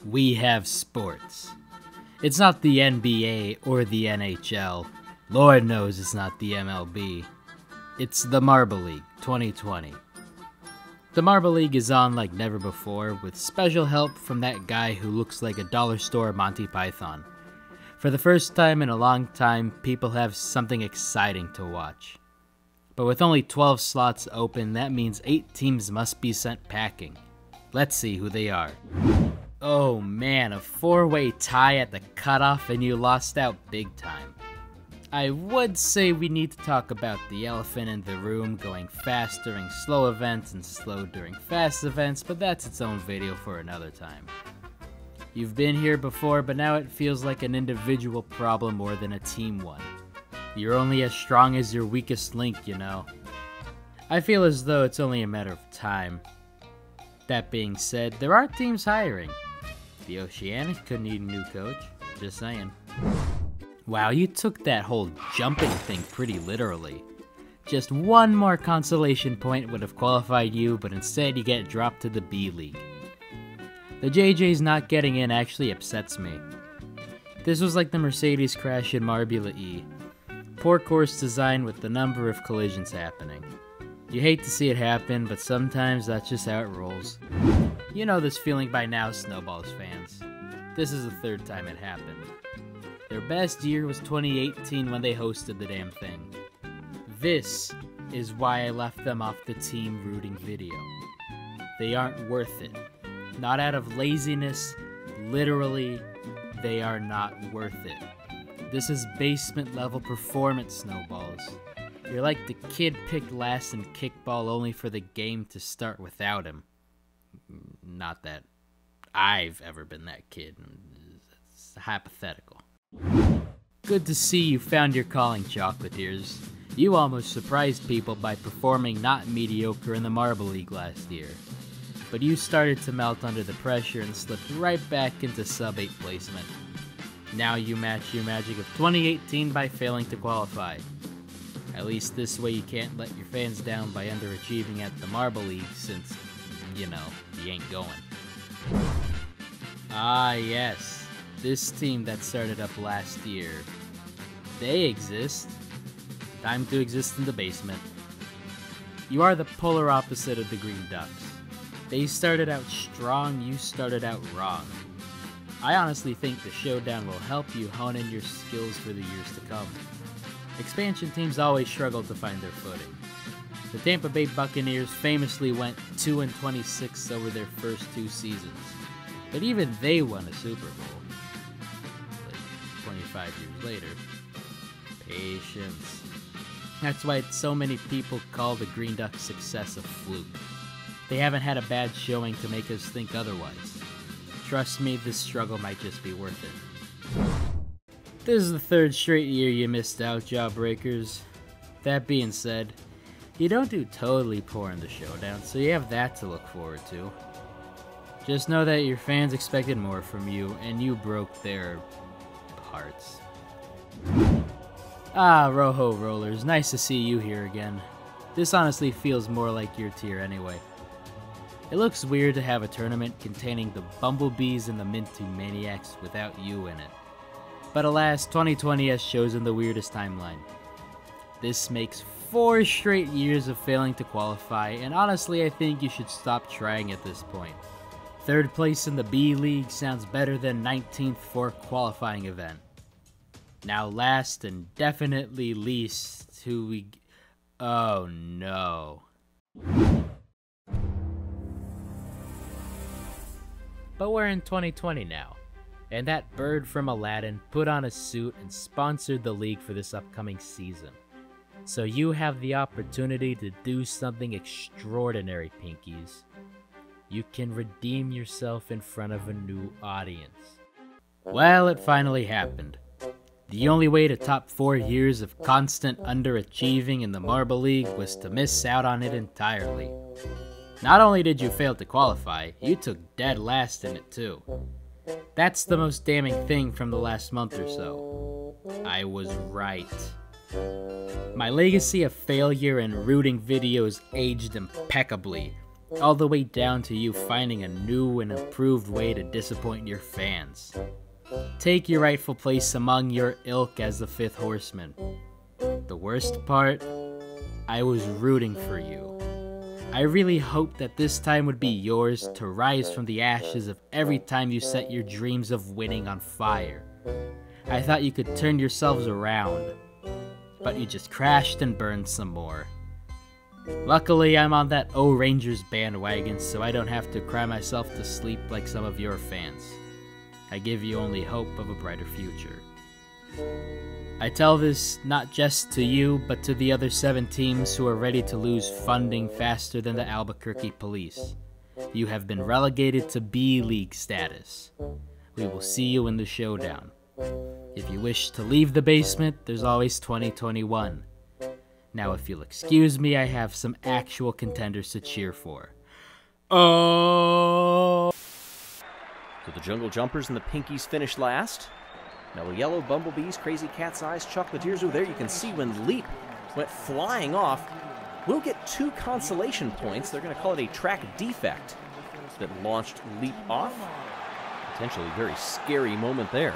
we have sports. It's not the NBA or the NHL. Lord knows it's not the MLB. It's the Marble League 2020. The Marble League is on like never before, with special help from that guy who looks like a dollar store Monty Python. For the first time in a long time, people have something exciting to watch. But with only 12 slots open, that means 8 teams must be sent packing. Let's see who they are. Oh man, a 4-way tie at the cutoff and you lost out big time. I would say we need to talk about the elephant in the room going fast during slow events and slow during fast events, but that's its own video for another time. You've been here before, but now it feels like an individual problem more than a team one. You're only as strong as your weakest link, you know. I feel as though it's only a matter of time. That being said, there are teams hiring. The Oceanics could need a new coach, just saying. Wow, you took that whole jumping thing pretty literally. Just one more consolation point would have qualified you, but instead you get dropped to the B League. The JJ's not getting in actually upsets me. This was like the Mercedes crash in Marbula E. Poor course design with the number of collisions happening. You hate to see it happen, but sometimes that's just how it rolls. You know this feeling by now, Snowballs fans. This is the third time it happened. Their best year was 2018 when they hosted the damn thing. This is why I left them off the team rooting video. They aren't worth it. Not out of laziness, literally, they are not worth it. This is basement level performance, Snowballs. You're like the kid picked last in kickball only for the game to start without him. Not that I've ever been that kid. It's hypothetical. Good to see you found your calling, Chocolatiers. You almost surprised people by performing not mediocre in the Marble League last year. But you started to melt under the pressure and slipped right back into sub-8 placement. Now you match your magic of 2018 by failing to qualify. At least this way you can't let your fans down by underachieving at the Marble League since, you know, you ain't going. Ah yes, this team that started up last year. They exist. Time to exist in the basement. You are the polar opposite of the Green Ducks. They started out strong, you started out wrong. I honestly think the showdown will help you hone in your skills for the years to come. Expansion teams always struggle to find their footing. The Tampa Bay Buccaneers famously went 2-26 over their first 2 seasons, but even they won a Super Bowl. Like 25 years later. Patience. That's why so many people call the Green Ducks' success a fluke. They haven't had a bad showing to make us think otherwise. Trust me, this struggle might just be worth it. This is the 3rd straight year you missed out, Jawbreakers. That being said, you don't do totally poor in the showdown, so you have that to look forward to. Just know that your fans expected more from you, and you broke their hearts. Ah, Rojo Rollers, nice to see you here again. This honestly feels more like your tier anyway. It looks weird to have a tournament containing the Bumblebees and the Minty Maniacs without you in it. But alas, 2020 has chosen the weirdest timeline. This makes 4 straight years of failing to qualify, and honestly I think you should stop trying at this point. 3rd place in the B League sounds better than 19th for a qualifying event. Now last and definitely least, oh no. But we're in 2020 now, and that bird from Aladdin put on a suit and sponsored the league for this upcoming season. So you have the opportunity to do something extraordinary, Pinkies. You can redeem yourself in front of a new audience. Well, it finally happened. The only way to top 4 years of constant underachieving in the Marble League was to miss out on it entirely. Not only did you fail to qualify, you took dead last in it too. That's the most damning thing from the last month or so. I was right. My legacy of failure and rooting videos aged impeccably, all the way down to you finding a new and improved way to disappoint your fans. Take your rightful place among your ilk as the fifth horseman. The worst part? I was rooting for you. I really hoped that this time would be yours to rise from the ashes of every time you set your dreams of winning on fire. I thought you could turn yourselves around, but you just crashed and burned some more. Luckily, I'm on that O Rangers bandwagon, so I don't have to cry myself to sleep like some of your fans. I give you only hope of a brighter future. I tell this not just to you, but to the other 7 teams who are ready to lose funding faster than the Albuquerque police. You have been relegated to B-League status. We will see you in the showdown. If you wish to leave the basement, there's always 2021. Now if you'll excuse me, I have some actual contenders to cheer for. Oh! So the Jungle Jumpers and the Pinkies finished last. Mellow Yellow, Bumblebees, Crazy Cat's Eyes, Chocolatiers. Oh, there you can see when Leap went flying off. We'll get 2 consolation points. They're going to call it a track defect that launched Leap off. Potentially a very scary moment there.